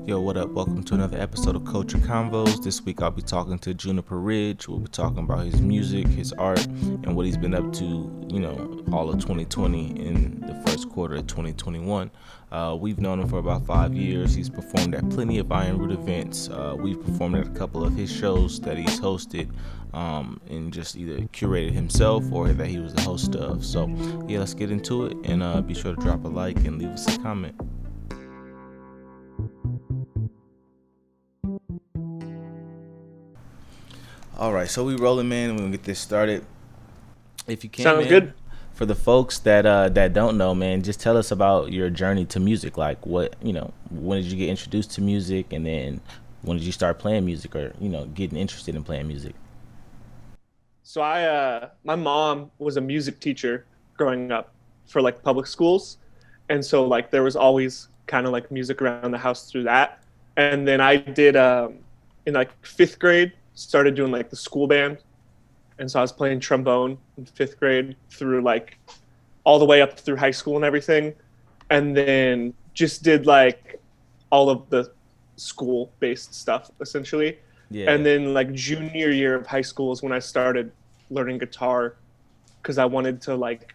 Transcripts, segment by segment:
Yo, what up? Welcome to another episode of Culture Convos. This week I'll be talking to Juniper Ridge. We'll be talking about his music, his art, and what he's been up to, all of 2020 in the first quarter of 2021. We've known him for about 5 years. He's performed at plenty of Iron Root events. We've performed at a couple of his shows that he's hosted and just either curated himself or that he was the host of. So, yeah, let's get into it, and be sure to drop a like and leave us a comment. All right, so we rolling, man. We're gonna get this started. If you can, Sounds man, good. for the folks that don't know, man, just tell us about your journey to music. Like, when did you get introduced to music, and then when did you start playing music, or getting interested in playing music? So my mom was a music teacher growing up for like public schools. And so like there was always kind of like music around the house through that. And then I did, in like fifth grade, started doing like the school band. And so I was playing trombone in fifth grade through like all the way up through high school and everything. And then just did like all of the school based stuff essentially. Yeah. And then like junior year of high school is when I started learning guitar because I wanted to like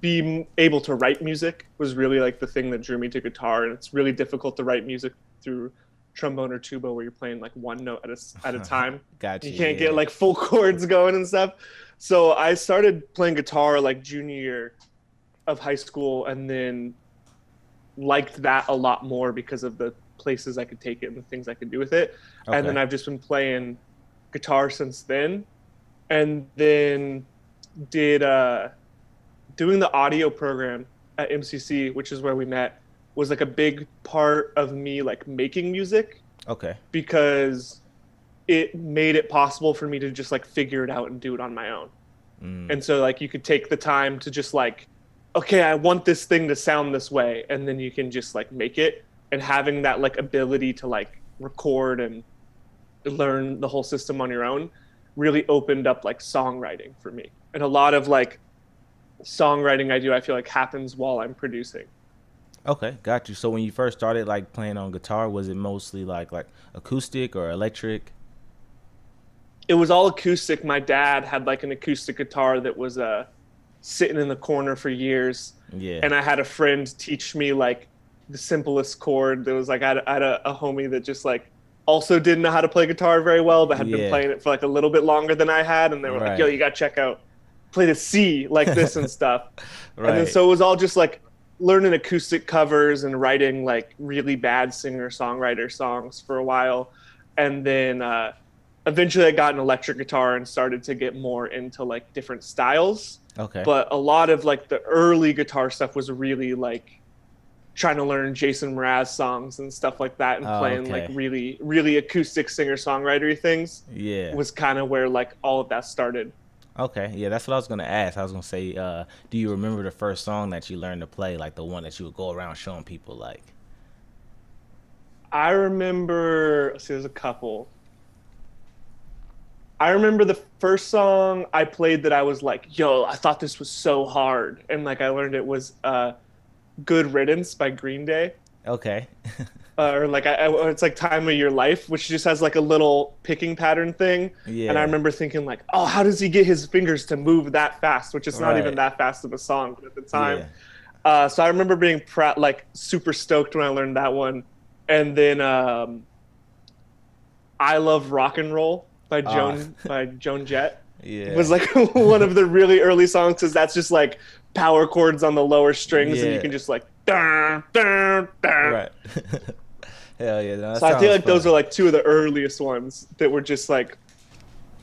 be able to write music was really like the thing that drew me to guitar. And it's really difficult to write music through trombone or tuba where you're playing like one note at a time. Gotcha. You can't get like full chords going and stuff. So I started playing guitar like junior year of high school and then liked that a lot more because of the places I could take it and the things I could do with it. Okay. And then I've just been playing guitar since then. And then did doing the audio program at MCC, which is where we met, was like a big part of me like making music. Okay. Because it made it possible for me to just like figure it out and do it on my own. And so like you could take the time to just like, okay, I want this thing to sound this way, and then you can just like make it. And having that like ability to like record and learn the whole system on your own really opened up like songwriting for me. And a lot of like songwriting I feel like happens while I'm producing. Okay, got you. So when you first started like playing on guitar, was it mostly like acoustic or electric? It was all acoustic. My dad had like an acoustic guitar that was sitting in the corner for years. Yeah. And I had a friend teach me like the simplest chord. There was like I had a homie that just like also didn't know how to play guitar very well, but had been playing it for like a little bit longer than I had. And they were like, yo, you got to check out, play the C like this and stuff. Right. And then so it was all just like learning acoustic covers and writing like really bad singer-songwriter songs for a while. And then eventually I got an electric guitar and started to get more into like different styles. Okay. But a lot of like the early guitar stuff was really like trying to learn Jason Mraz songs and stuff like that and playing like really, really acoustic singer-songwritery things. Yeah. Was kind of where like all of that started. Okay. Yeah, that's what I was going to ask. I was going to say, do you remember the first song that you learned to play, like the one that you would go around showing people like? I remember, there's a couple. I remember the first song I played that I was like, yo, I thought this was so hard. And like I learned it was Good Riddance by Green Day. Okay. Or like it's like Time of Your Life, which just has like a little picking pattern thing. Yeah. And I remember thinking like, oh, how does he get his fingers to move that fast? Which is not even that fast of a song at the time. Yeah. So I remember being like super stoked when I learned that one. And then I Love Rock and Roll by Joan Jett. Yeah. It was like one of the really early songs because that's just like power chords on the lower strings and you can just like dun, dun, dun. Right. Hell yeah. No, so I feel like those are like two of the earliest ones that were just like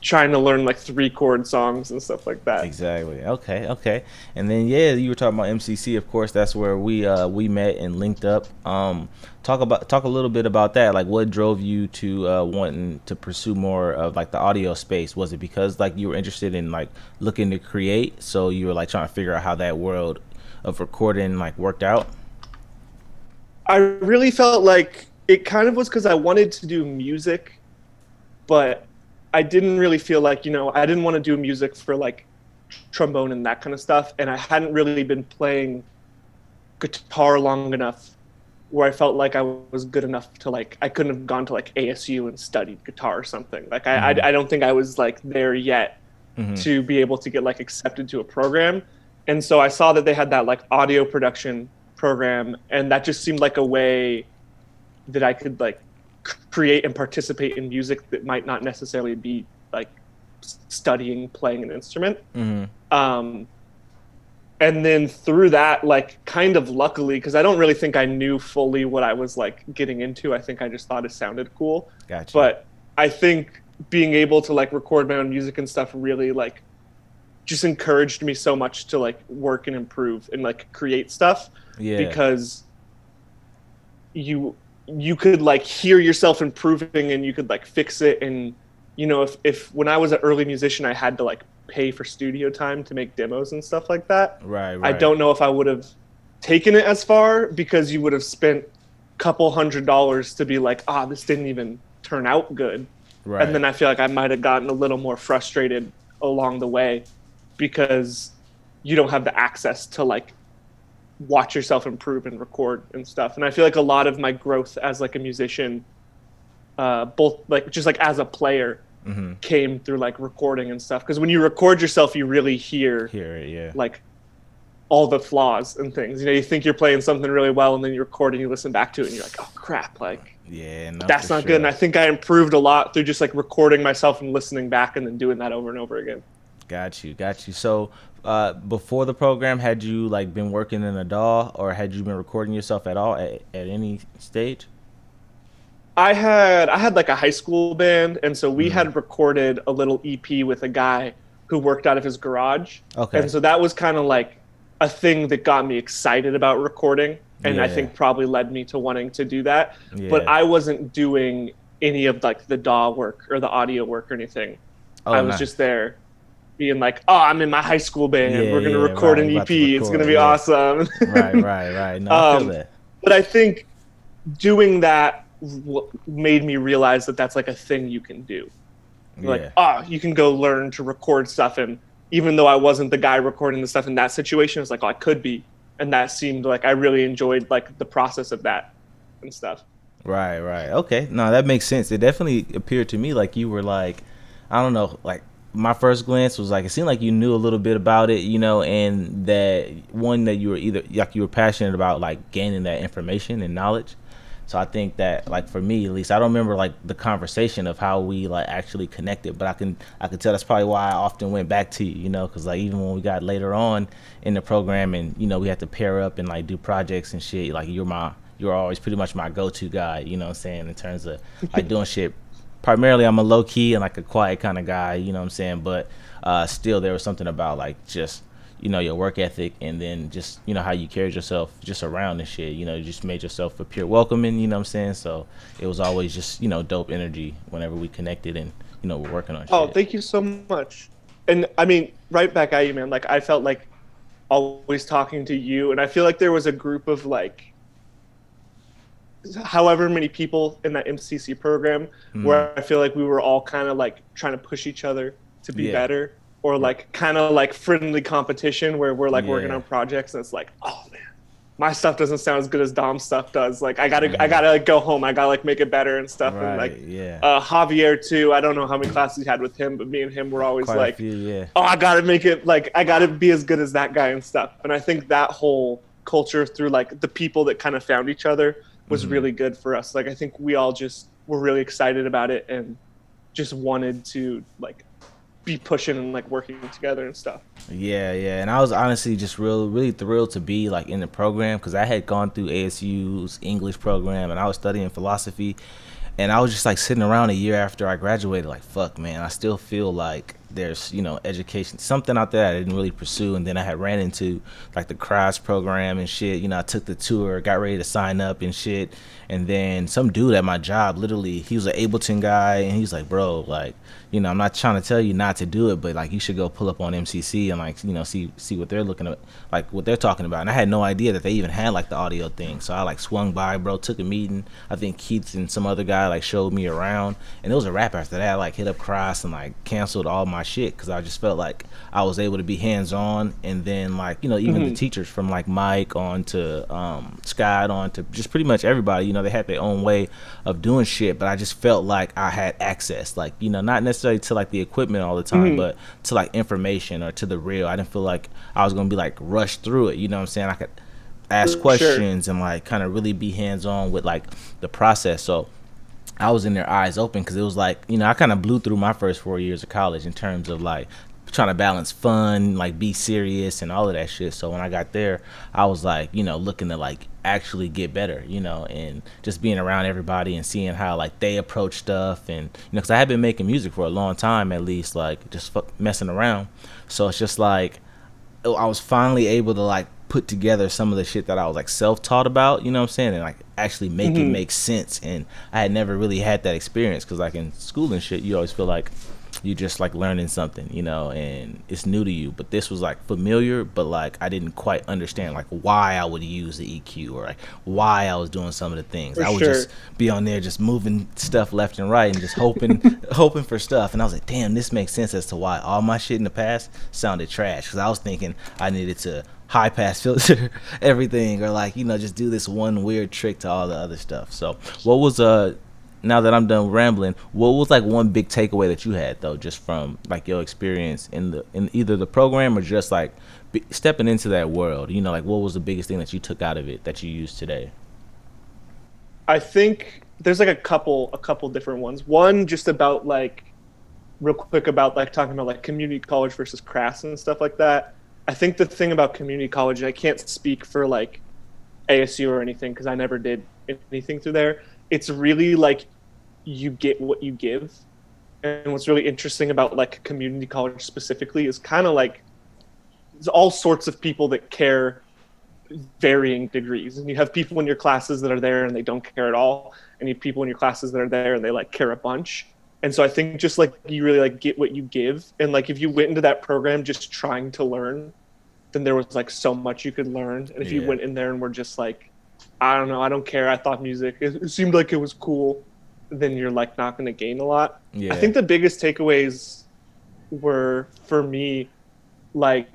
trying to learn like 3-chord songs and stuff like that. Exactly. Okay. And then you were talking about MCC, of course. That's where we met and linked up. Talk a little bit about that. Like, what drove you to wanting to pursue more of like the audio space? Was it because like you were interested in like looking to create, so you were like trying to figure out how that world of recording like worked out? I really felt like it kind of was because I wanted to do music, but I didn't really feel like, I didn't want to do music for like trombone and that kind of stuff. And I hadn't really been playing guitar long enough where I felt like I was good enough to like I couldn't have gone to like ASU and studied guitar or something. Like I don't think I was like there yet to be able to get like accepted to a program. And so I saw that they had that like audio production program, and that just seemed like a way that I could like create and participate in music that might not necessarily be like studying playing an instrument. And then through that, like kind of luckily, because I don't really think I knew fully what I was like getting into. I think I just thought it sounded cool. Gotcha. But I think being able to like record my own music and stuff really like just encouraged me so much to like work and improve and like create stuff. Yeah. Because you could like hear yourself improving and you could like fix it. And you know, if when I was an early musician, I had to like pay for studio time to make demos and stuff like that. Right. I don't know if I would have taken it as far, because you would have spent a couple $100 to be like, this didn't even turn out good. Right. And then I feel like I might have gotten a little more frustrated along the way, because you don't have the access to like watch yourself improve and record and stuff. And I feel like a lot of my growth as like a musician, both like just like as a player, came through like recording and stuff. Because when you record yourself, you really hear it, yeah, like all the flaws and things. You know, you think you're playing something really well, and then you record and you listen back to it and you're like, oh crap, like that's not good. And I think I improved a lot through just like recording myself and listening back and then doing that over and over again. Got you. So before the program, had you like been working in a DAW, or had you been recording yourself at all at any stage? I had like a high school band, and so we had recorded a little EP with a guy who worked out of his garage. Okay. And so that was kind of like a thing that got me excited about recording, and I think probably led me to wanting to do that. Yeah. But I wasn't doing any of like the DAW work or the audio work or anything. I was just there being like, I'm in my high school band. We're going to record an EP. It's going to be awesome. Right. No, I feel that. But I think doing that made me realize that that's like a thing you can do. Like, you can go learn to record stuff. And even though I wasn't the guy recording the stuff in that situation, I was like, I could be. And that seemed like I really enjoyed like the process of that and stuff. Right. Okay. No, that makes sense. It definitely appeared to me like you were like, I don't know, like my first glance was like, it seemed like you knew a little bit about it, you know, and that you were either like you were passionate about like gaining that information and knowledge. So I think that, like, for me at least, I don't remember like the conversation of how we like actually connected, but I can tell that's probably why I often went back to you, you know, because like even when we got later on in the program and you know we had to pair up and like do projects and shit, like you're always pretty much my go-to guy, you know what I'm saying, in terms of like doing shit. Primarily I'm a low key and like a quiet kind of guy, you know what I'm saying, but still there was something about like just, you know, your work ethic, and then just, you know, how you carried yourself just around and shit, you know, you just made yourself appear welcoming, you know what I'm saying? So it was always just, you know, dope energy whenever we connected and, you know, we're working on shit. Oh, thank you so much. And I mean, right back at you, man. Like I felt like always talking to you, and I feel like there was a group of like however many people in that MCC program where I feel like we were all kind of like trying to push each other to be better. Or like kind of like friendly competition where we're like working on projects, and it's like, oh man, my stuff doesn't sound as good as Dom's stuff does. Like I gotta like go home. I gotta like make it better and stuff. And like Javier too. I don't know how many classes you had with him, but me and him were always quite like, I gotta make it, like I gotta be as good as that guy and stuff. And I think that whole culture through like the people that kind of found each other was really good for us. Like I think we all just were really excited about it and just wanted to like be pushing and like working together and stuff. And I was honestly just really thrilled to be like in the program, because I had gone through ASU's English program and I was studying philosophy, and I was just like sitting around a year after I graduated like, fuck man, I still feel like there's, you know, education, something out there I didn't really pursue. And then I had ran into like the CRAS program and shit, you know, I took the tour, got ready to sign up and shit, and then some dude at my job, literally he was an Ableton guy, and he was like, bro, like, I'm not trying to tell you not to do it, but like you should go pull up on MCC and like see what they're looking at, like what they're talking about. And I had no idea that they even had like the audio thing. So I like swung by, bro, took a meeting. I think Keith and some other guy like showed me around, and it was a wrap after that. I like hit up CRAS and like canceled all my shit because I just felt like I was able to be hands on. And then like even the teachers from like Mike on to Scott on to just pretty much everybody, they had their own way of doing shit, but I just felt like I had access, like not necessarily to like the equipment all the time, but to like information or to the real. I didn't feel like I was gonna be like rushed through it. You know what I'm saying? I could ask questions and like kind of really be hands on with like the process. So I was in their eyes open because it was like I kind of blew through my first 4 years of college in terms of like trying to balance fun, like be serious and all of that shit. So when I got there, I was like, looking to like actually get better, and just being around everybody and seeing how like they approach stuff. And because I had been making music for a long time, at least like just messing around. So it's just like I was finally able to like put together some of the shit that I was like self-taught about, you know what I'm saying, and like actually make it make sense. And I had never really had that experience because like in school and shit, you always feel like you just like learning something, and it's new to you. But this was like familiar, but like I didn't quite understand like why I would use the EQ or like why I was doing some of the things. I would just be on there just moving stuff left and right and just hoping for stuff. And I was like, damn, this makes sense as to why all my shit in the past sounded trash, because I was thinking I needed to high pass filter everything or like just do this one weird trick to all the other stuff. So what was now that I'm done rambling, what was like one big takeaway that you had though, just from like your experience in either the program or just like stepping into that world? Like what was the biggest thing that you took out of it that you use today? I think there's like a couple different ones. One just about like real quick about like talking about like community college versus CRAS and stuff like that. I think the thing about community college, and I can't speak for like ASU or anything because I never did anything through there. It's really like you get what you give. And what's really interesting about like community college specifically is kind of like there's all sorts of people that care varying degrees. And you have people in your classes that are there and they don't care at all. And you have people in your classes that are there and they like care a bunch. And so I think just like you really like get what you give. And like if you went into that program just trying to learn, then there was like so much you could learn. And if you went in there and were just like, I don't know, I don't care, I thought music, it seemed like it was cool, then you're like not going to gain a lot. I think the biggest takeaways were for me like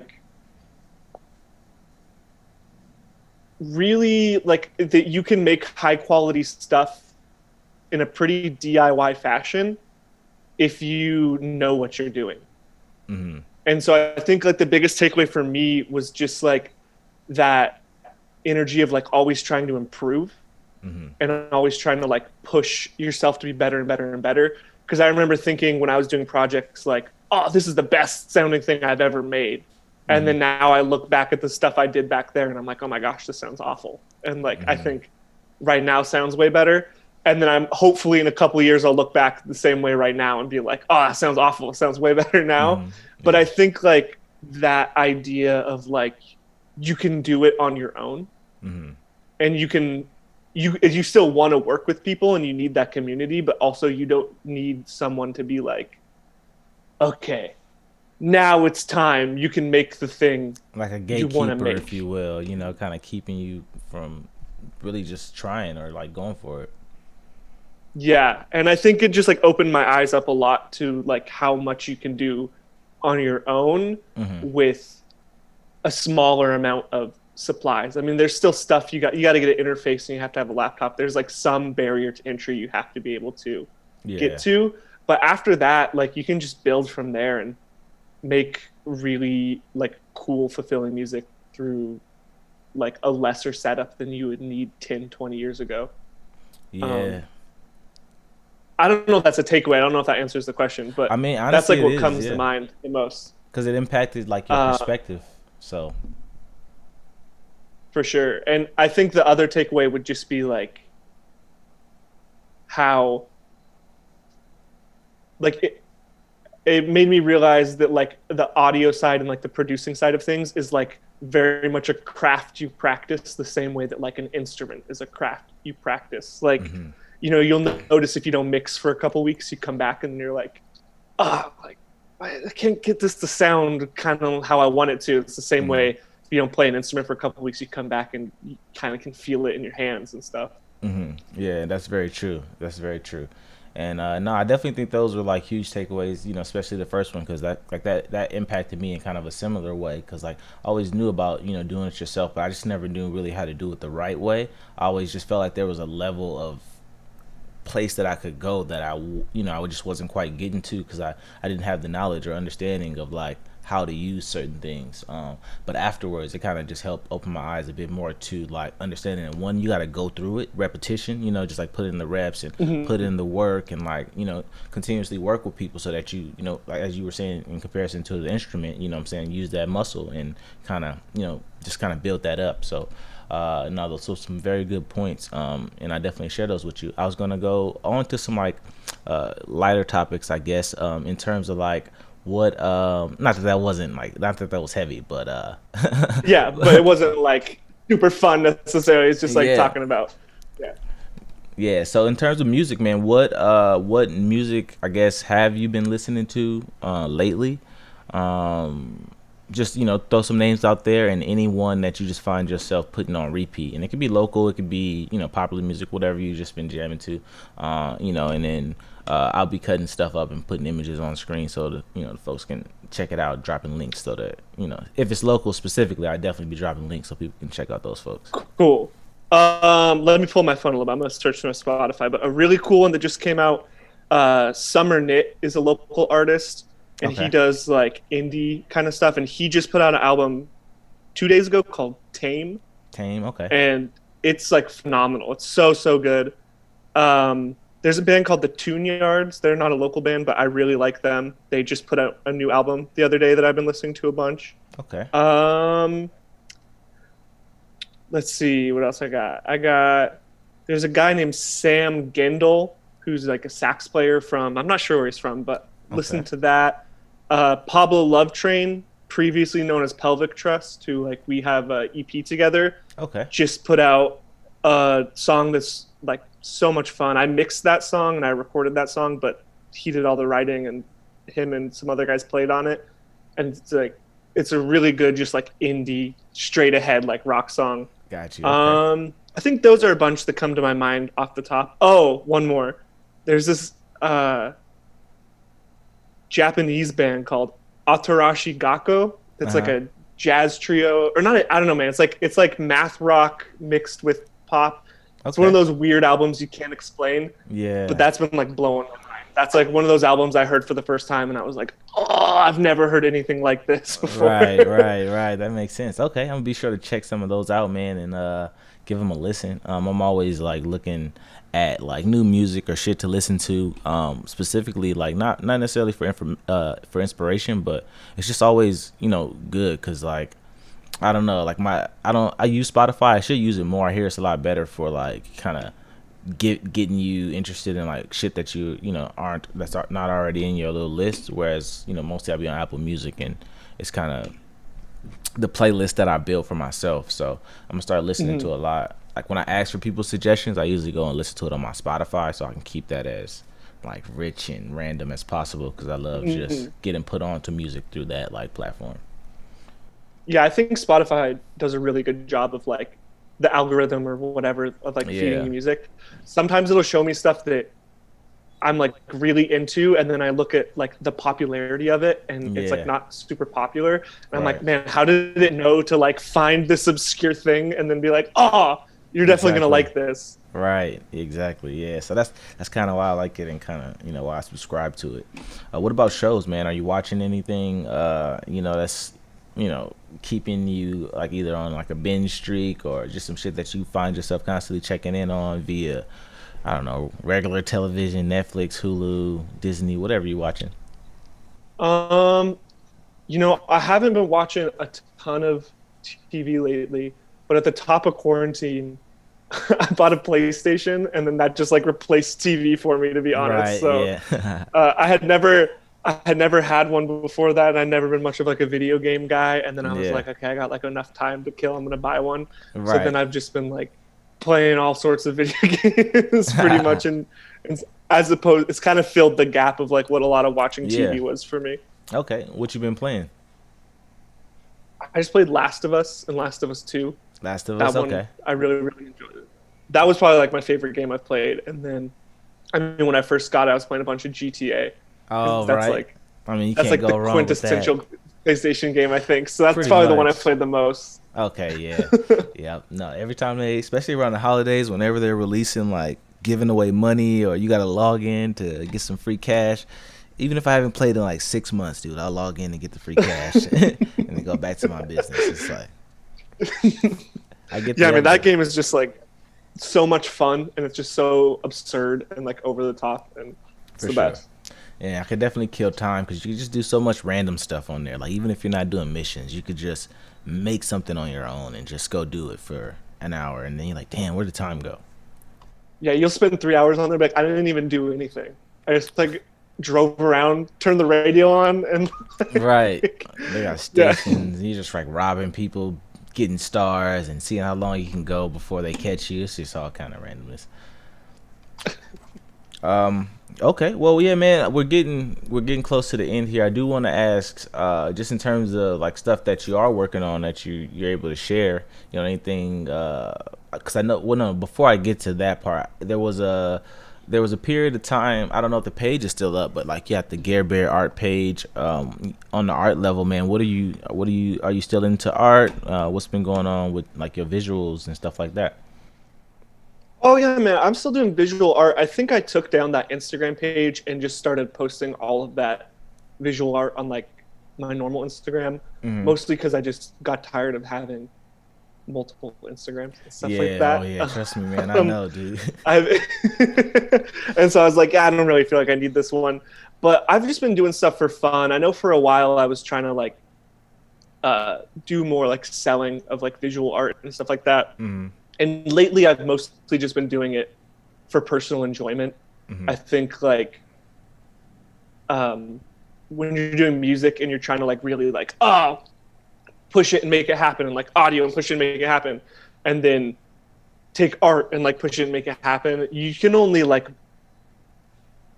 really like that you can make high quality stuff in a pretty DIY fashion if you know what you're doing. And so I think like the biggest takeaway for me was just like that energy of like always trying to improve and always trying to like push yourself to be better and better and better. Because I remember thinking when I was doing projects like, oh, this is the best sounding thing I've ever made. And then now I look back at the stuff I did back there and I'm like, oh my gosh, this sounds awful. And like, I think right now sounds way better. And then I'm hopefully in a couple of years, I'll look back the same way right now and be like, oh, that sounds awful. It sounds way better now. But I think like that idea of like, you can do it on your own and you still want to work with people and you need that community, but also you don't need someone to be like, okay, now it's time. You can make the thing like a gatekeeper, if you will, kind of keeping you from really just trying or like going for it. Yeah. And I think it just like opened my eyes up a lot to like how much you can do on your own with a smaller amount of supplies. I mean, there's still stuff you got to get an interface and you have to have a laptop. There's like some barrier to entry you have to be able to get to. But after that, like you can just build from there and make really like cool, fulfilling music through like a lesser setup than you would need 10, 20 years ago. I don't know if that's a takeaway. I don't know if that answers the question, but I mean, honestly, that's like what comes to mind the most. Because it impacted like your perspective. So for sure. And I think the other takeaway would just be like how like it made me realize that like the audio side and like the producing side of things is like very much a craft you practice the same way that like an instrument is a craft you practice. Like, you'll notice if you don't mix for a couple weeks, you come back and you're like, like I can't get this to sound kind of how I want it to. It's the same way if you don't play an instrument for a couple of weeks, you come back and you kind of can feel it in your hands and stuff. Yeah, that's very true. That's very true. And no, I definitely think those were like huge takeaways. Especially the first one because that impacted me in kind of a similar way. Because like I always knew about doing it yourself, but I just never knew really how to do it the right way. I always just felt like there was a level of place that I could go that I just wasn't quite getting to because I didn't have the knowledge or understanding of like how to use certain things. But afterwards, it kind of just helped open my eyes a bit more to like understanding that one, you got to go through it, repetition, just like put in the reps and put in the work and like, continuously work with people so that like as you were saying in comparison to the instrument, I'm saying use that muscle and kind of, just kind of build that up. So no, those are some very good points, and I definitely share those with you. I was gonna go on to some like lighter topics, I guess, in terms of like what, not that wasn't like, not that was heavy, but yeah, but it wasn't like super fun necessarily. It's just like talking about, yeah. Yeah. So in terms of music, man, what music I guess have you been listening to lately? Just throw some names out there and anyone that you just find yourself putting on repeat, and it could be local, it could be popular music, whatever you just been jamming to, and then I'll be cutting stuff up and putting images on screen so that the folks can check it out, dropping links so that if it's local specifically, I definitely be dropping links so people can check out those folks. Cool. Let me pull my phone a little bit. I'm gonna search through my Spotify, but a really cool one that just came out, Summer Knit is a local artist. And he does like indie kind of stuff. And he just put out an album 2 days ago called Tame. Tame, okay. And it's like phenomenal. It's so good. There's a band called the Tune Yards. They're not a local band, but I really like them. They just put out a new album the other day that I've been listening to a bunch. Okay. Let's see what else I got. There's a guy named Sam Gendel who's like a sax player from, I'm not sure where he's from, but listen to that. Pablo Lovetrain, previously known as Pelvic Trust, who like we have a EP together. Okay. Just put out a song that's like so much fun. I mixed that song and I recorded that song, but he did all the writing and him and some other guys played on it. And it's a really good, just like indie, straight ahead like rock song. Got you. Okay. I think those are a bunch that come to my mind off the top. Oh, one more. There's this Japanese band called Atarashi Gakko. It's like a jazz trio, or not. I don't know, man. It's like math rock mixed with pop. It's one of those weird albums you can't explain. Yeah. But that's been like blowing my mind. That's like one of those albums I heard for the first time, and I was like, oh, I've never heard anything like this before. Right. That makes sense. Okay, I'm gonna be sure to check some of those out, man, and give them a listen. I'm always like looking at like new music or shit to listen to, specifically like not necessarily for inspiration, but it's just always good because like I don't know, like I use Spotify. I should use it more. I hear it's a lot better for like kind of getting you interested in like shit that that's not already in your little list, whereas mostly I'll be on Apple Music and it's kind of the playlist that I built for myself. So I'm gonna start listening to a lot. Like when I ask for people's suggestions, I usually go and listen to it on my Spotify so I can keep that as like rich and random as possible because I love just getting put on to music through that like platform. Yeah, I think Spotify does a really good job of like the algorithm or whatever of like feeding you music. Sometimes it'll show me stuff that I'm like really into, and then I look at like the popularity of it and it's like not super popular. And I'm like, man, how did it know to like find this obscure thing and then be like, oh, you're definitely gonna like this. Right, exactly. Yeah, so that's kind of why I like it and kind of why I subscribe to it. What about shows, man? Are you watching anything that's keeping you like either on like a binge streak or just some shit that you find yourself constantly checking in on via, I don't know, regular television, Netflix, Hulu, Disney, whatever you're watching? I haven't been watching a ton of TV lately, but at the top of quarantine, I bought a PlayStation, and then that just like replaced TV for me, to be honest. Right, so I had never had one before that, and I'd never been much of like a video game guy. And then I was like, okay, I got like enough time to kill. I'm gonna buy one. Right. So then I've just been like playing all sorts of video games, pretty much, and as opposed, it's kind of filled the gap of like what a lot of watching Yeah. TV was for me. Okay. What you been playing? I just played Last of Us and Last of Us 2. Last of That Us. one Okay. I really, really enjoyed it. That was probably like my favorite game I've played. And then, I mean, when I first got it, I was playing a bunch of GTA because Oh, right. I mean, you that's can't like the go wrong with that. quintessential PlayStation game, I think. So that's Pretty probably the one I much. played the most. Okay, yeah. Yeah. No, every time they, especially around the holidays, whenever they're releasing like giving away money or you got to log in to get some free cash, even if I haven't played in like 6 months, dude, I'll log in and get the free cash and then go back to my business. It's like, I get Yeah, I the mean that other. game is just like so much fun, and it's just so absurd and like over the top, and it's For the sure. best. Yeah, I could definitely kill time because you can just do so much random stuff on there. Like even if you're not doing missions, you could just make something on your own and just go do it for an hour, and then you're like, damn, where'd the time go? Yeah, you'll spend 3 hours on there, but like, I didn't even do anything. I just like drove around, turned the radio on, and Right. like, They got yeah. stations. You just like robbing people, getting stars, and seeing how long you can go before they catch you. It's just all kind of randomness. Um. Okay. Well, yeah, man. We're getting close to the end here. I do want to ask, just in terms of like stuff that you are working on that you're able to share. You know, anything? Because I know. Well, no. Before I get to that part, there was a period of time. I don't know if the page is still up, but like you have the Gare Bear art page. On the art level, man. Are you still into art? What's been going on with like your visuals and stuff like that? Oh yeah, man, I'm still doing visual art. I think I took down that Instagram page and just started posting all of that visual art on like my normal Instagram, Hmm. mostly because I just got tired of having multiple Instagrams and stuff like Yeah. Oh that. yeah. Trust me, man. I Um, know, dude. I've and so I was like, yeah, I don't really feel like I need this one, but I've just been doing stuff for fun. I know for a while I was trying to like do more like selling of like visual art and stuff like that. Hmm. And lately I've mostly just been doing it for personal enjoyment. Hmm. I think like um, when you're doing music and you're trying to like really like push it and make it happen, and like audio and push it and make it happen, and then take art and like push it and make it happen, you can only like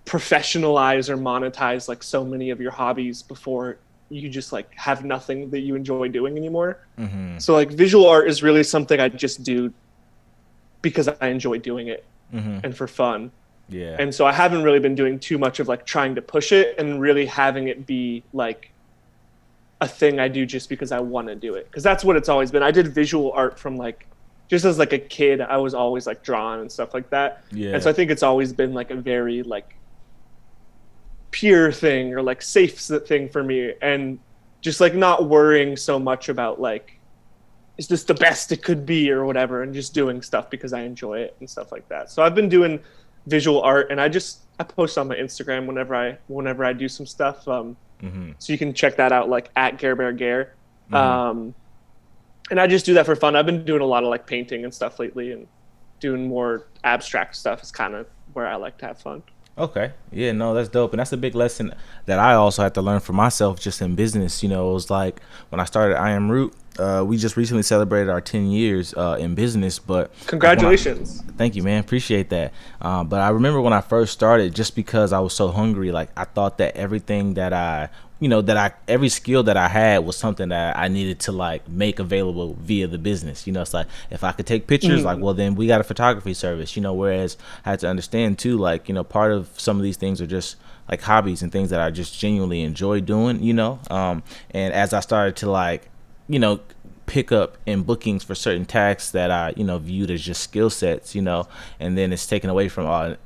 professionalize or monetize like so many of your hobbies before you just like have nothing that you enjoy doing anymore. Hmm. So like visual art is really something I just do because I enjoy doing it Hmm. and for fun. Yeah. And so I haven't really been doing too much of like trying to push it and really having it be like a thing I do just because I want to do it. Because that's what it's always been. I did visual art from like just as like a kid. I was always like drawn and stuff like that. And so Yeah. I think it's always been like a very like pure thing or like safe thing for me, and just like not worrying so much about like is this the best it could be or whatever, and just doing stuff because I enjoy it and stuff like that. So I've been doing visual art, and I post on my Instagram whenever I do some stuff. Hmm. So you can check that out like at Gare Bear Gare. Hmm. And I just do that for fun. I've been doing a lot of like painting and stuff lately, and doing more abstract stuff is kind of where I like to have fun. Okay. Yeah, no, that's dope. And that's a big lesson that I also had to learn for myself just in business. You know, it was like when I started I Am Root, we just recently celebrated our 10 years in business. But like when I, Congratulations. thank you, man. Appreciate that. But I remember when I first started, just because I was so hungry, like I thought that everything that every skill that I had was something that I needed to like make available via the business. You know, it's like if I could take pictures, like, Mm. well, then we got a photography service, you know, whereas I had to understand too, like, you know, part of some of these things are just like hobbies and things that I just genuinely enjoy doing, you know. And as I started to like, you know, pick up in bookings for certain tasks that I, you know, viewed as just skill sets, you know, and then it's taken away from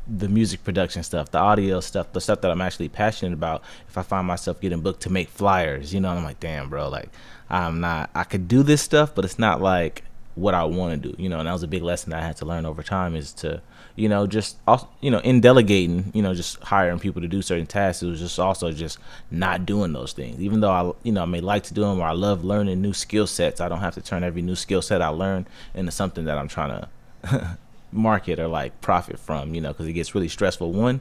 the music production stuff, the audio stuff, the stuff that I'm actually passionate about. If I find myself getting booked to make flyers, you know, and I'm like, damn, bro, like I could do this stuff, but it's not like what I want to do, you know. And that was a big lesson that I had to learn over time is to, you know, just also, you know, in delegating, you know, just hiring people to do certain tasks. It was just also just not doing those things, even though I, you know, I may like to do them or I love learning new skill sets. I don't have to turn every new skill set I learn into something that I'm trying to market or like profit from, you know, because it gets really stressful. One,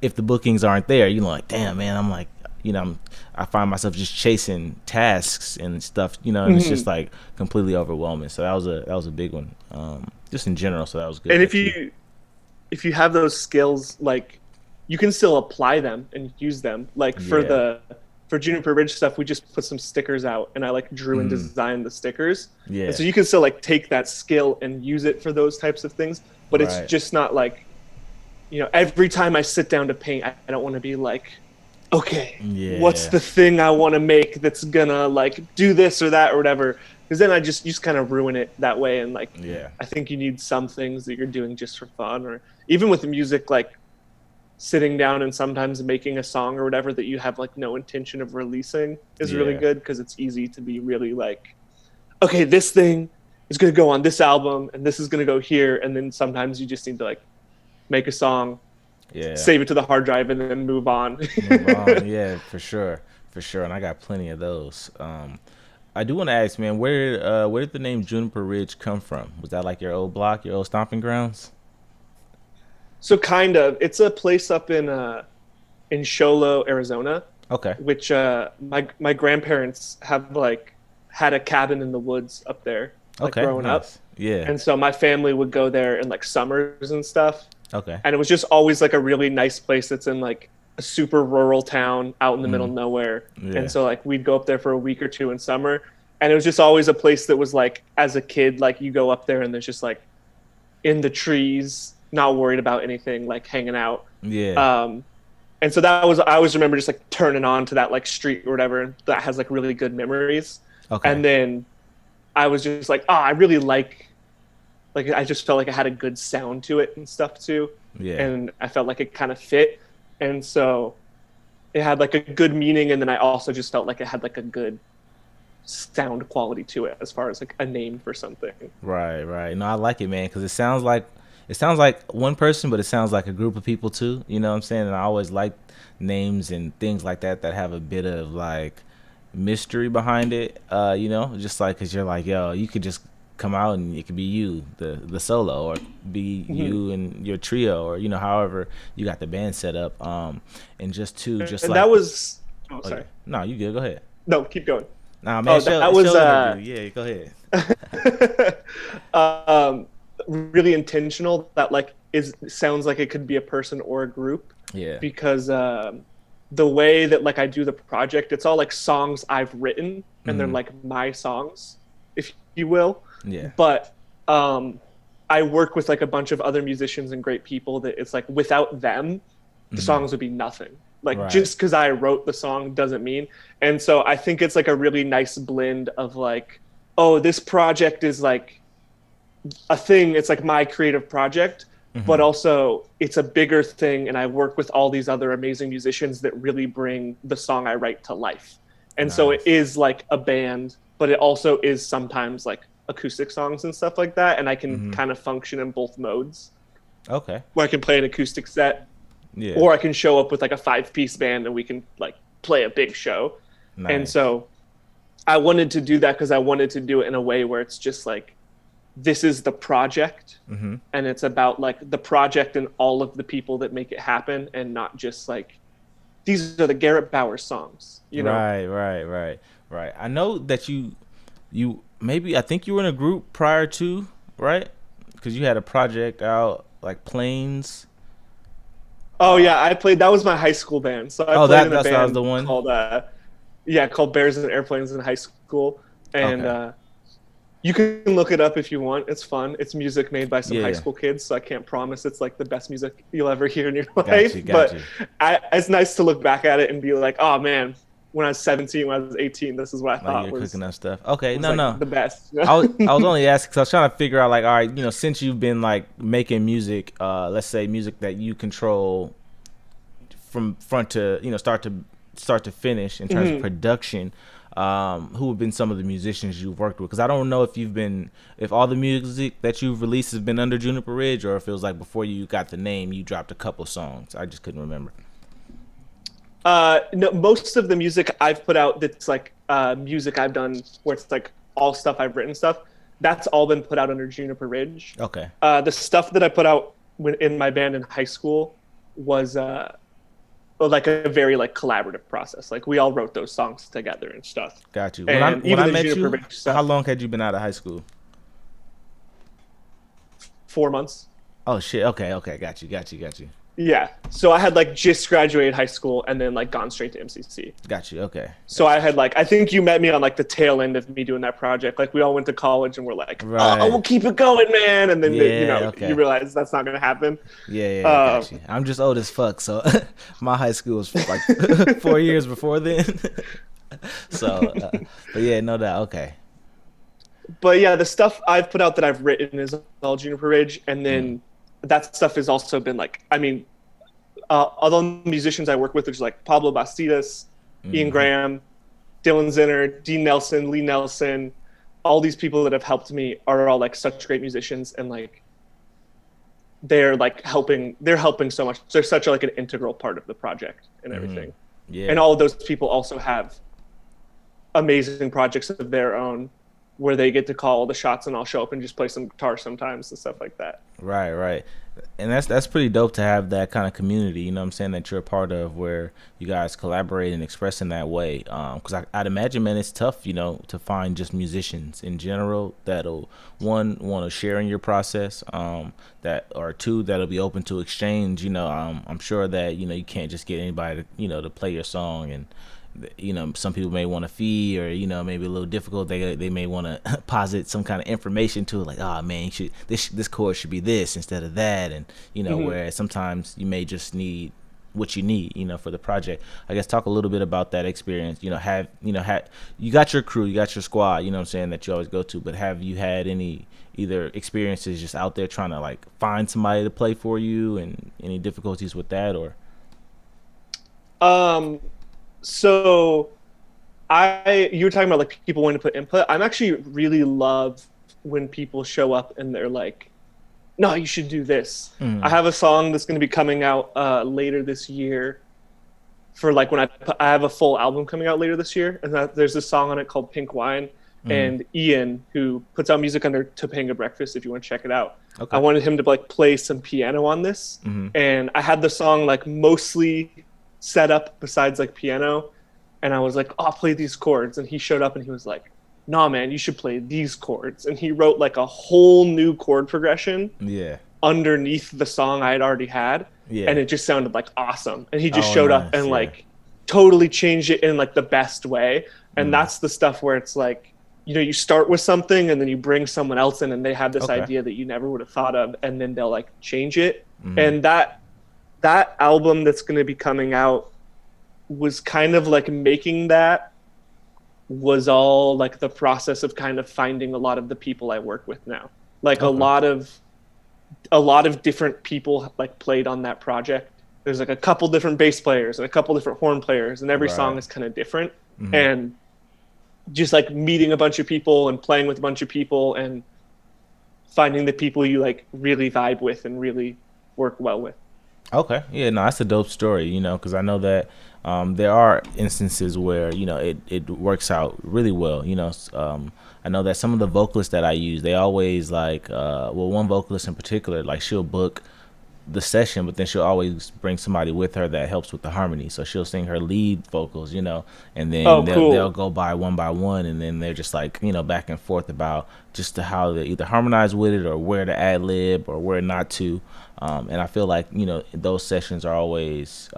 if the bookings aren't there, you know, like, damn, man, I'm like, you know, I find myself just chasing tasks and stuff, you know, and it's just Mhm. like completely overwhelming. So that was a big one, just in general. So that was good And if that you. you if you have those skills, like you can still apply them and use them. Like Yeah. for Juniper Ridge stuff, we just put some stickers out and I like drew and designed the stickers. And Yeah. so you can still like take that skill and use it for those types of things, but it's Right. just not like, every time I sit down to paint, I don't want to be like, okay, what's Yeah. the thing I want to make that's gonna like do this or that or whatever? Because then you just kind of ruin it that way. And like, Yeah. I think you need some things that you're doing just for fun, or even with the music, like sitting down and sometimes making a song or whatever that you have like no intention of releasing is really Yeah. good, because it's easy to be really like, okay, this thing is going to go on this album and this is going to go here. And then sometimes you just need to like make a song, Yeah. save it to the hard drive, and then move on. Move on. Yeah, for sure. For sure. And I got plenty of those. I do want to ask, man, where did the name Juniper Ridge come from? Was that like your old block, your old stomping grounds? So kind of, it's a place up in Sholo, Arizona, Okay. which my grandparents have like had a cabin in the woods up there, like Okay. growing up. Nice. Yeah. And so my family would go there in like summers and stuff. Okay. And it was just always like a really nice place that's in like a super rural town out in the middle of nowhere. Yeah. And so like we'd go up there for a week or two in summer. And it was just always a place that was like, as a kid, like you go up there and there's just like in the trees, not worried about anything, like hanging out. Yeah. And so I always remember just like turning on to that like street or whatever. And that has like really good memories. Okay. And then I was just like, I really like I just felt like it had a good sound to it and stuff too. Yeah. And I felt like it kind of fit. And so it had like a good meaning. And then I also just felt like it had like a good sound quality to it as far as like a name for something. Right. Right. No, I like it, man, because it sounds like one person, but it sounds like a group of people too. You know what I'm saying? And I always like names and things like that have a bit of like mystery behind it. Just like, because you're like, yo, you could just come out and it could be you, the solo, or be you and your trio, or however you got the band set up. And just And like that was, sorry. Okay. No, you good. Go ahead. No, keep going. Nah, man. That was yeah. Go ahead. really intentional. That like sounds like it could be a person or a group. Yeah. Because the way that like I do the project, it's all like songs I've written, and they're like my songs, if you will. Yeah. But I work with like a bunch of other musicians and great people that it's like without them, the songs would be nothing. Like Right. just because I wrote the song doesn't mean. And so I think it's like a really nice blend of like, oh, this project is like a thing. It's like my creative project, but also it's a bigger thing. And I work with all these other amazing musicians that really bring the song I write to life. And so it is like a band, but it also is sometimes like acoustic songs and stuff like that. And I can kind of function in both modes, Okay. where I can play an acoustic set, Yeah. or I can show up with like a 5-piece band and we can like play a big show. Nice. And so I wanted to do that because I wanted to do it in a way where it's just like, this is the project, and it's about like the project and all of the people that make it happen, and not just like, these are the Garrett Bauer songs, you know? Right. I know that you maybe, I think you were in a group prior to, right? Because you had a project out like Planes. Oh yeah, I played. That was my high school band. So I played in a that was band the one? called Bears and Airplanes in high school, and Okay. you can look it up if you want. It's fun. It's music made by some Yeah. high school kids, so I can't promise it's like the best music you'll ever hear in your life. Got But you. it's nice to look back at it and be like, oh man, when I was 17, when I was 18, this is what I Like thought you're was, cooking up stuff. Okay. was No, like no. the best. I was only asking because I was trying to figure out, like, all right, since you've been like making music, let's say music that you control from front to start to finish in terms of production, who have been some of the musicians you've worked with? Because I don't know if all the music that you've released has been under Juniper Ridge, or if it was like before you got the name, you dropped a couple songs. I just couldn't remember. No, most of the music I've put out that's like music I've done where it's like all stuff I've written stuff, that's all been put out under Juniper Ridge. Okay. The stuff that I put out in my band in high school was like a very like collaborative process. Like we all wrote those songs together and stuff. Got you. And When I the met Juniper you, Ridge stuff, how long had you been out of high school? 4 months. Oh shit. Okay. Okay. Got you. Yeah. So I had like just graduated high school and then like gone straight to MCC. Got you. Okay. So Got I you. had like, I think you met me on like the tail end of me doing that project. Like we all went to college and we're like, oh, Right. we'll keep it going, man. And then, Yeah. you Okay. realize that's not going to happen. Yeah. Um, Got you. I'm just old as fuck, so my high school was like 4 years before then. So, but yeah, no doubt. Okay. but yeah, the stuff I've put out that I've written is all Juniper Ridge. And Mm, then that stuff has also been like, I mean, other musicians I work with, there's like Pablo Bastidas, Ian mm-hmm. Graham, Dylan Zinner, Dean Nelson, Lee Nelson, all these people that have helped me are all like such great musicians and like they're helping so much. They're such like an integral part of the project and Mm-hmm. everything. And Yeah. all of those people also have amazing projects of their own where they get to call all the shots and I'll show up and just play some guitar sometimes and stuff like that. Right, right. And that's pretty dope to have that kind of community, you know what I'm saying, that you're a part of where you guys collaborate and express in that way. Because I'd imagine, man, it's tough, to find just musicians in general that'll, one, want to share in your process, that, or two, that'll be open to exchange. I'm sure that, you can't just get anybody to play your song, and some people may want a fee, or maybe a little difficult. They may want to posit some kind of information to it, like, oh man, this chord should be this instead of that, and Mm-hmm. whereas sometimes you may just need what you need, for the project. I guess talk a little bit about that experience. Have you got your crew, you got your squad, what I'm saying, that you always go to, but have you had any either experiences just out there trying to like find somebody to play for you, and any difficulties with that, or? Um, so you were talking about like people wanting to put input. I'm actually really love when people show up and they're like, no, you should do this. I Mm, have a song that's going to be coming out later this year for like when I have a full album coming out later this year. And there's this song on it called Pink Wine. mm, And Ian, who puts out music under Topanga Breakfast, if you want to check it out, I okay. wanted him to like play some piano on this. Mm-hmm. And I had the song like mostly set up besides like piano. And I was like, oh, I'll play these chords. And he showed up and he was like, nah, man, you should play these chords. And he wrote like a whole new chord progression Yeah. underneath the song I had already had. Yeah. And it just sounded like awesome. And he just Oh, showed up nice. and Yeah. like totally changed it in like the best way. And Mm. that's the stuff where it's like, you start with something and then you bring someone else in and they have this Okay. idea that you never would have thought of. And then they'll like change it. Mm-hmm. And that album that's going to be coming out was kind of like making that was all like the process of kind of finding a lot of the people I work with now. Like Okay. a lot of different people like played on that project. There's like a couple different bass players and a couple different horn players, and every song Right. is kind of different. Mm-hmm. And just like meeting a bunch of people and playing with a bunch of people and finding the people you like really vibe with and really work well with. Okay. Yeah. No, that's a dope story. Because I know that there are instances where it works out really well. I know that some of the vocalists that I use, they always like, one vocalist in particular, like she'll book the session, but then she'll always bring somebody with her that helps with the harmony. So she'll sing her lead vocals, and then Oh, they'll cool. go by one, and then they're just like, back and forth about just how to either harmonize with it, or where to ad lib, or where not to. And I feel like those sessions are always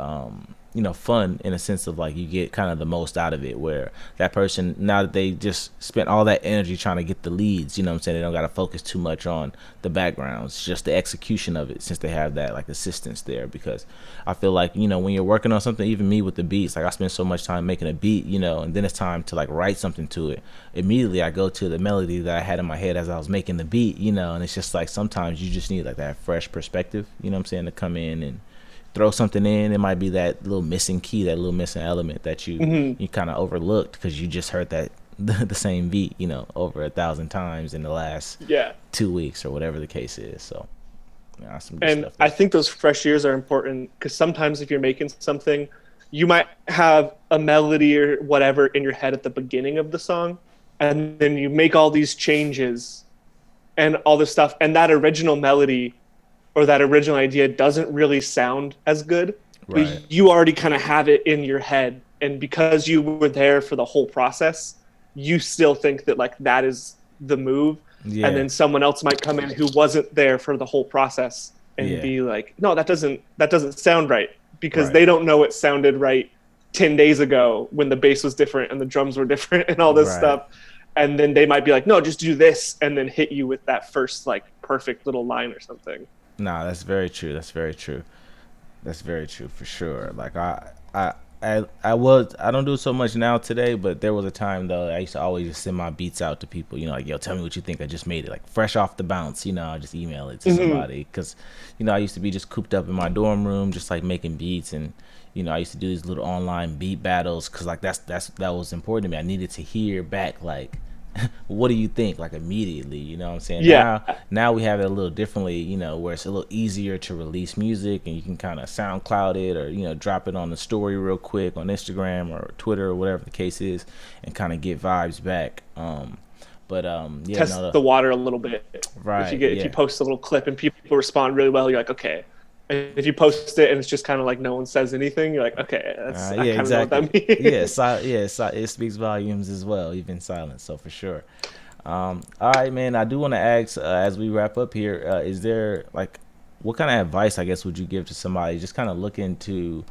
fun, in a sense of like you get kind of the most out of it, where that person, now that they just spent all that energy trying to get the leads, what I'm saying, they don't got to focus too much on the backgrounds, just the execution of it, since they have that like assistance there. Because I feel like when you're working on something, even me with the beats, like I spend so much time making a beat, and then it's time to like write something to it. Immediately I go to the melody that I had in my head as I was making the beat, and it's just like sometimes you just need like that fresh perspective, what I'm saying, to come in and throw something in. It might be that little missing key, that little missing element that you Hmm. you kind of overlooked because you just heard that the same beat over 1,000 times in the last Yeah. 2 weeks, or whatever the case is. So some good And stuff I there. think those fresh ears are important because sometimes if you're making something, you might have a melody or whatever in your head at the beginning of the song, and then you make all these changes and all this stuff, and that original melody or that original idea doesn't really sound as good, Right. but you already kind of have it in your head. And because you were there for the whole process, you still think that like that is the move. And Yeah. then someone else might come in who wasn't there for the whole process and Yeah. be like, no, that doesn't sound right, because Right. they don't know it sounded right 10 days ago when the bass was different and the drums were different and all this Right. stuff. And then they might be like, no, just do this, and then hit you with that first like perfect little line or something. Nah, that's very true. That's very true. That's very true for sure. Like I don't do it so much now today, but there was a time though I used to always just send my beats out to people. You know, like, yo, tell me what you think. I just made it, like fresh off the bounce. You know, I just email it to Mm-hmm. somebody because, I used to be just cooped up in my dorm room, just like making beats, and I used to do these little online beat battles because like that was important to me. I needed to hear back like what do you think, like immediately. You know what I'm saying? Yeah. Now we have it a little differently, where it's a little easier to release music and you can kind of SoundCloud it, or drop it on the story real quick on Instagram or Twitter or whatever the case is, and kind of get vibes back. But yeah, no, Test the water a little bit. right, If you yeah. post a little clip and people respond really well, you're like, okay. And if you post it and it's just kind of like no one says anything, you're like, okay, I Yeah, kind of know what exactly. that means. It speaks volumes as well, even silence. So for sure. All right, man. I do want to ask, as we wrap up here, is there like, what kind of advice, I guess, would you give to somebody just kind of looking to,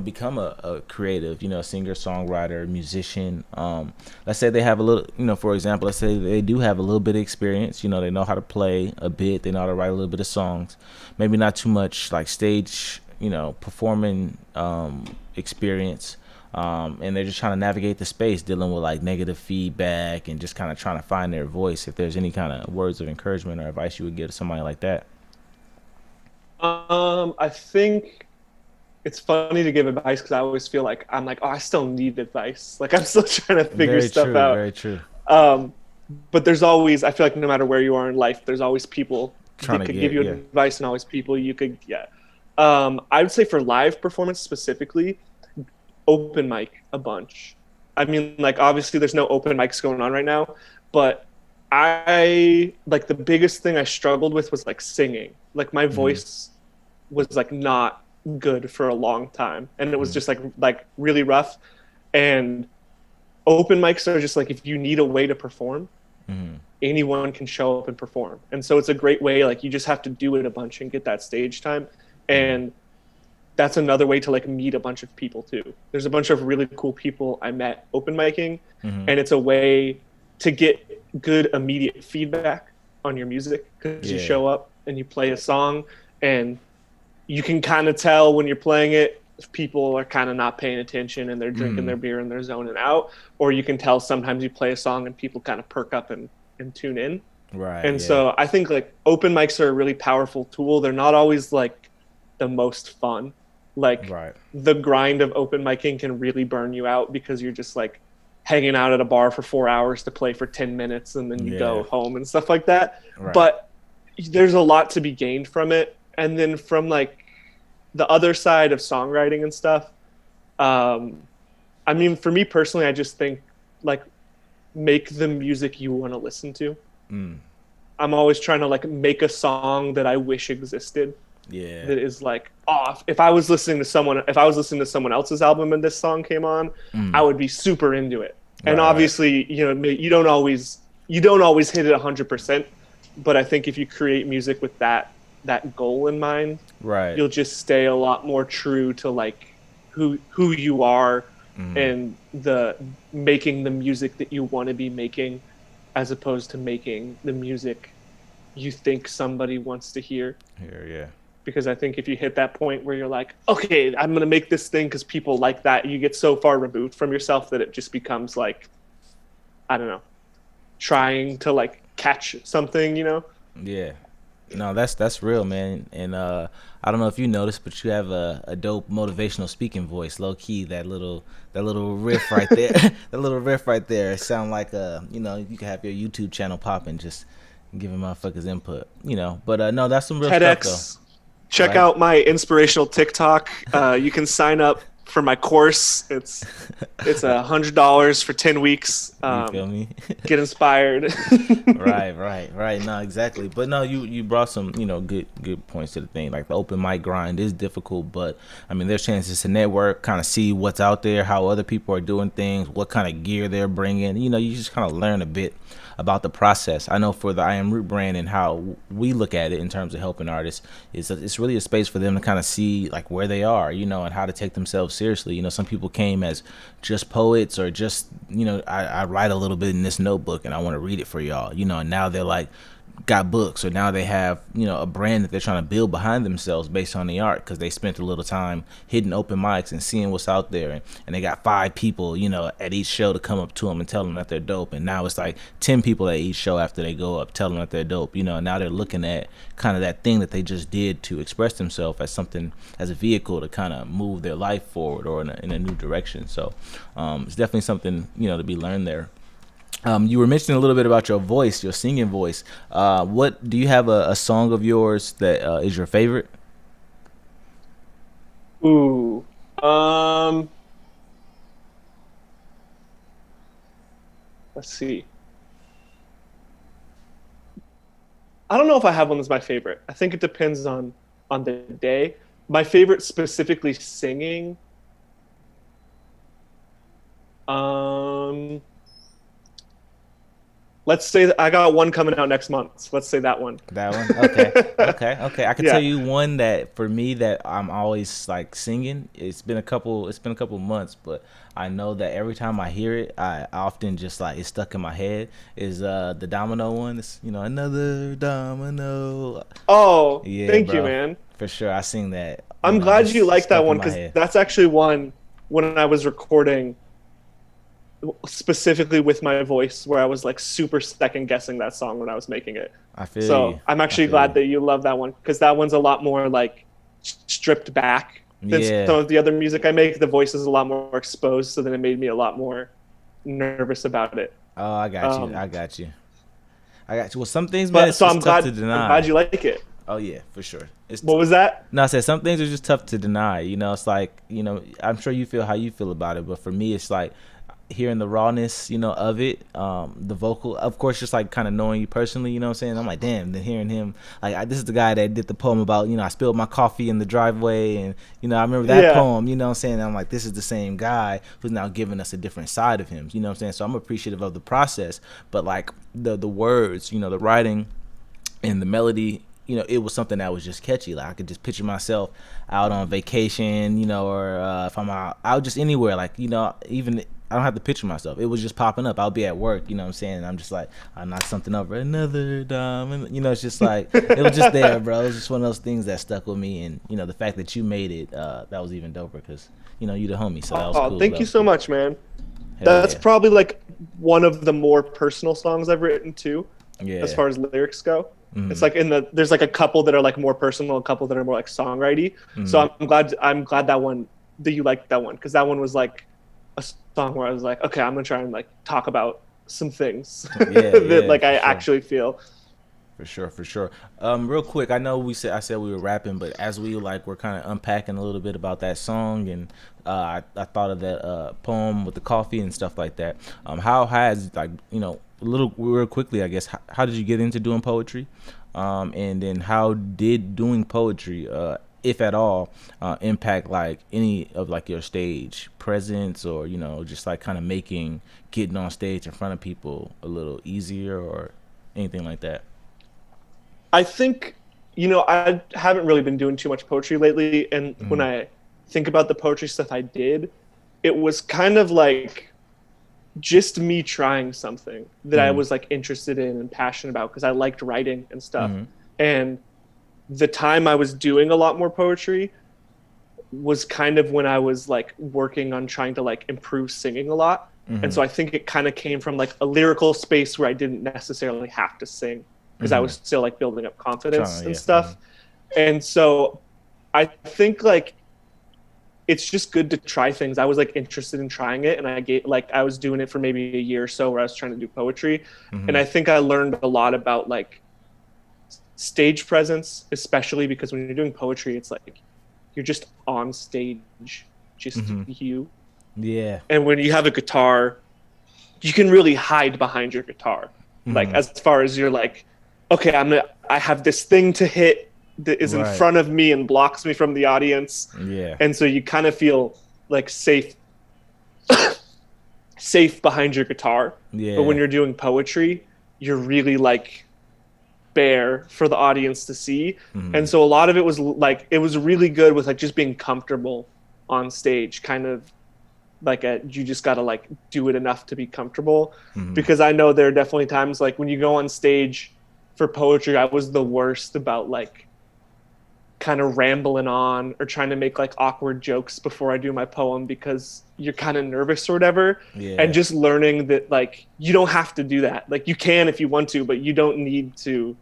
become a creative, singer, songwriter, musician? Let's say they have a little, for example, let's say they do have a little bit of experience. They know how to play a bit, they know how to write a little bit of songs, maybe not too much like stage, performing experience. And they're just trying to navigate the space, dealing with like negative feedback and just kind of trying to find their voice. If there's any kind of words of encouragement or advice you would give to somebody like that. I think it's funny to give advice because I always feel like I'm like, oh, I still need advice. Like I'm still trying to figure Very stuff true. out. Very true. Um, but there's always, I feel like no matter where you are in life, there's always people Trying that to could give get, you yeah. advice, and always people you could get. I would say for live performance specifically, open mic a bunch. I mean, like obviously there's no open mics going on right now, but I like the biggest thing I struggled with was like singing. Like my Mm-hmm. voice was like not good for a long time, and it was Mm-hmm. just like really rough. And open mics are just like if you need a way to perform, Mm-hmm. anyone can show up and perform. And so it's a great way, like you just have to do it a bunch and get that stage time. Mm-hmm. And that's another way to like meet a bunch of people too. There's a bunch of really cool people I met open micing, Mm-hmm. and it's a way to get good immediate feedback on your music because you Yeah. show up and you play a song, and you can kind of tell when you're playing it if people are kind of not paying attention and they're drinking Mm-hmm. their beer and they're zoning out, or you can tell sometimes you play a song and people kind of perk up and tune in. Right. And Yeah. so I think like open mics are a really powerful tool. They're not always like the most fun. Like Right. the grind of open micing can really burn you out because you're just like hanging out at a bar for 4 hours to play for 10 minutes and then you Yeah. go home and stuff like that. Right. But there's a lot to be gained from it. And then from like the other side of songwriting and stuff, I mean, for me personally, I just think like make the music you want to listen to. Mm. I'm always trying to like make a song that I wish existed, Yeah. that is like, oh, if I was listening to someone else's album and this song came on, I Mm. would be super into it. And Right. Right. obviously, you don't always hit it 100%, but I think if you create music with that goal in mind, Right. you'll just stay a lot more true to like who you are, Mm. and the making the music that you want to be making, as opposed to making the music you think somebody wants to hear. Here. Yeah. Because I think if you hit that point where you're like, okay, I'm going to make this thing because people like that, you get so far removed from yourself that it just becomes like, I don't know, trying to like catch something, you know? Yeah. No, that's real, man. And I don't know if you noticed, but you have a dope motivational speaking voice, low key. That little riff right there, that little riff right there. It sound like you could have your YouTube channel popping, just giving motherfuckers input, But no, that's some real stuff though, TEDx. Check right? out my inspirational TikTok. You can sign up for my course. It's $100 for 10 weeks. You feel me? Get inspired. Right. No, exactly. But no, you brought some, good points to the thing. Like the open mic grind is difficult, but I mean, there's chances to network, kind of see what's out there, how other people are doing things, what kind of gear they're bringing. You just kind of learn a bit about the process. I know for the I Am Root brand and how we look at it in terms of helping artists is that it's really a space for them to kind of see like where they are, and how to take themselves seriously. Some people came as just poets or just, I write a little bit in this notebook and I want to read it for y'all, and now they're like, got books, or now they have a brand that they're trying to build behind themselves based on the art because they spent a little time hitting open mics and seeing what's out there, and they got 5 people at each show to come up to them and tell them that they're dope, and now it's like 10 people at each show after they go up tell them that they're dope, and now they're looking at kind of that thing that they just did to express themselves as something, as a vehicle to kind of move their life forward or in a new direction. So it's definitely something to be learned there. You were mentioning a little bit about your voice, your singing voice. What do you have a song of yours that is your favorite? Ooh. Let's see. I don't know if I have one that's my favorite. I think it depends on the day. My favorite specifically singing. Let's say that I got one coming out next month. So let's say that one. That one? Okay. Okay. I can Yeah. tell you one that for me that I'm always like singing. It's been a couple months, but I know that every time I hear it, I often just like it's stuck in my head. Is the domino one. It's another domino. Oh, Yeah, thank you, bro. man. For sure. I sing that. I'm glad you like that stuck in one my because head. that's actually one when I was recording specifically with my voice where I was like super second guessing that song when I was making it. I feel So you. I'm actually glad that you love that one because that one's a lot more like stripped back than Yeah. some of the other music I make. The voice is a lot more exposed, so then it made me a lot more nervous about it. Oh, I got you. I got you. Well, some things, man, But it's so just tough to I'm glad deny. you like it. Oh yeah, for sure. What was that? No, I said some things are just tough to deny. It's like I'm sure you feel how you feel about it, but for me, it's like hearing the rawness, of it, the vocal, of course, just like kind of knowing you personally, what I'm saying. I'm like, damn. Then hearing him, like, this is the guy that did the poem about, I spilled my coffee in the driveway, and I remember that Yeah. poem, what I'm saying. And I'm like, this is the same guy who's now giving us a different side of him, what I'm saying. So I'm appreciative of the process, but like the words, the writing and the melody, it was something that was just catchy. Like I could just picture myself out on vacation, or if I'm out just anywhere, like, even I don't have to picture myself. It was just popping up. I'll be at work, what I'm saying. And I'm just like, I knocked something over, another diamond. It's just like, it was just there, bro. It was just one of those things that stuck with me. And, the fact that you made it, that was even doper because, you the homie. So that was cool. Thank you so much, man. Hell That's yeah. probably like one of the more personal songs I've written too, Yeah. as far as lyrics go. Mhm. It's like there's like a couple that are like more personal, a couple that are more like songwriting. So I'm glad that you liked that one because that one was like a song where I was like, okay, I'm gonna try and like talk about some things that like I actually feel. For sure. Real quick, I know I said we were rapping, but as we're kind of unpacking a little bit about that song, and I thought of that poem with the coffee and stuff like that. How has like a little real quickly, I guess, how did you get into doing poetry, and then how did doing poetry, if at all, impact like any of like your stage presence, or just like kind of getting on stage in front of people a little easier or anything like that? I think, I haven't really been doing too much poetry lately. And when I think about the poetry stuff I did, it was kind of like just me trying something that I was like interested in and passionate about because I liked writing and stuff. And the time I was doing a lot more poetry was kind of when I was like working on trying to like improve singing a lot. And so I think it kind of came from like a lyrical space where I didn't necessarily have to sing because I was still like building up confidence and stuff. And so I think like it's just good to try things. I was like interested in trying it, and I was doing it for maybe a year or so where I was trying to do poetry. And I think I learned a lot about like stage presence, especially because when you're doing poetry, it's like you're just on stage, just you. Yeah. And when you have a guitar, you can really hide behind your guitar. Like as far as you're like, okay, I have this thing to hit that is in front of me and blocks me from the audience. Yeah. And so you kind of feel like safe behind your guitar. Yeah. But when you're doing poetry, you're really like bare for the audience to see. Mm-hmm. And so a lot of it was like, it was really good with like just being comfortable on stage, kind of like you just got to like do it enough to be comfortable. Mm-hmm. Because I know there are definitely times like when you go on stage for poetry, I was the worst about like kind of rambling on or trying to make like awkward jokes before I do my poem because you're kind of nervous or whatever. Yeah. And just learning that like you don't have to do that. Like you can if you want to, but you don't need to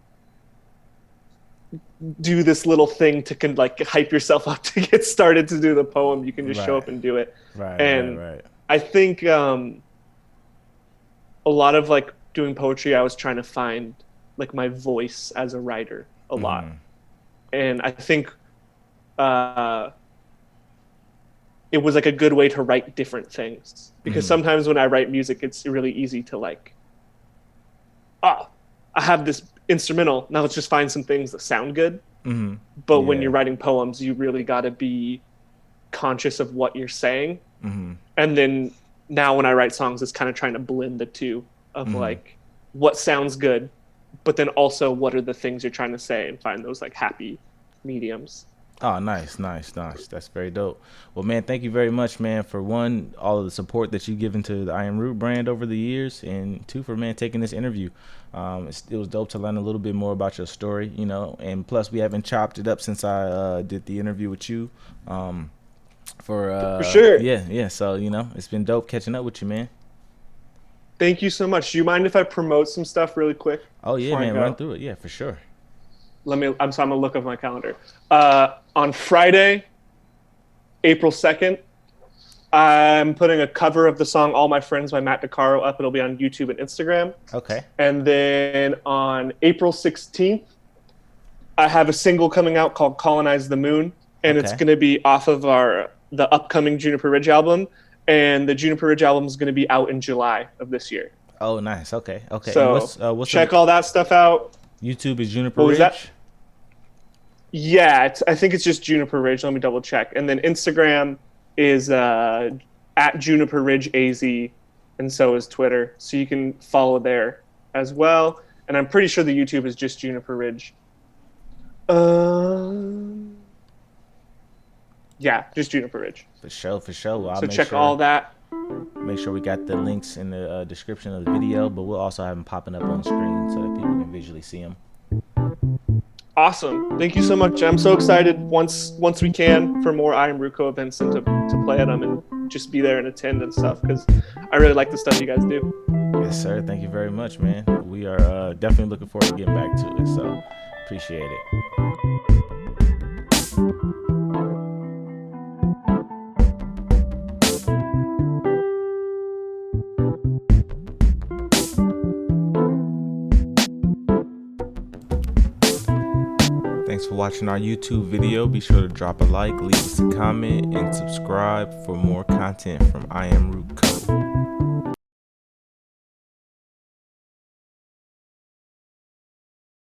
do this little thing to like hype yourself up to get started to do the poem. You can just show up and do it. Right. I think a lot of like doing poetry, I was trying to find like my voice as a writer a lot. And I think it was like a good way to write different things, because sometimes when I write music, it's really easy to like, I have this instrumental, now let's just find some things that sound good. But when you're writing poems, you really got to be conscious of what you're saying. And then now when I write songs, it's kind of trying to blend the two of like what sounds good, but then also what are the things you're trying to say, and find those like happy mediums. Oh, nice. That's very dope. Well, man, thank you very much, man, for one, all of the support that you've given to the I Am Root brand over the years, and two, for, man, taking this interview. It was dope to learn a little bit more about your story, you know, and plus we haven't chopped it up since I did the interview with you. For sure. Yeah. So, you know, it's been dope catching up with you, man. Thank you so much. Do you mind if I promote some stuff really quick? Oh, yeah, man, run through it. Yeah, for sure. I'm gonna look up my calendar. On Friday, April 2nd, I'm putting a cover of the song All My Friends by Matt DeCaro up. It'll be on YouTube and Instagram. Okay. And then on April 16th, I have a single coming out called Colonize the Moon. And it's going to be off of the upcoming Juniper Ridge album. And the Juniper Ridge album is going to be out in July of this year. Oh, nice. Okay. So what's check all that stuff out. YouTube is Juniper Ridge? That? Yeah, I think it's just Juniper Ridge. Let me double check. And then Instagram is at Juniper Ridge AZ, and so is Twitter. So you can follow there as well. And I'm pretty sure the YouTube is just Juniper Ridge. Yeah, just Juniper Ridge. For sure. Well, so check all that. Make sure we got the links in the description of the video, but we'll also have them popping up on screen so that people can visually see them. Awesome. Thank you so much. I'm so excited once we can for more I Am Ruko events and to play at them and just be there and attend and stuff, because I really like the stuff you guys do. Yes, sir. Thank you very much, man. We are definitely looking forward to getting back to it, so appreciate it. Thanks for watching our YouTube video. Be sure to drop a like, leave us a comment, and subscribe for more content from I Am Root.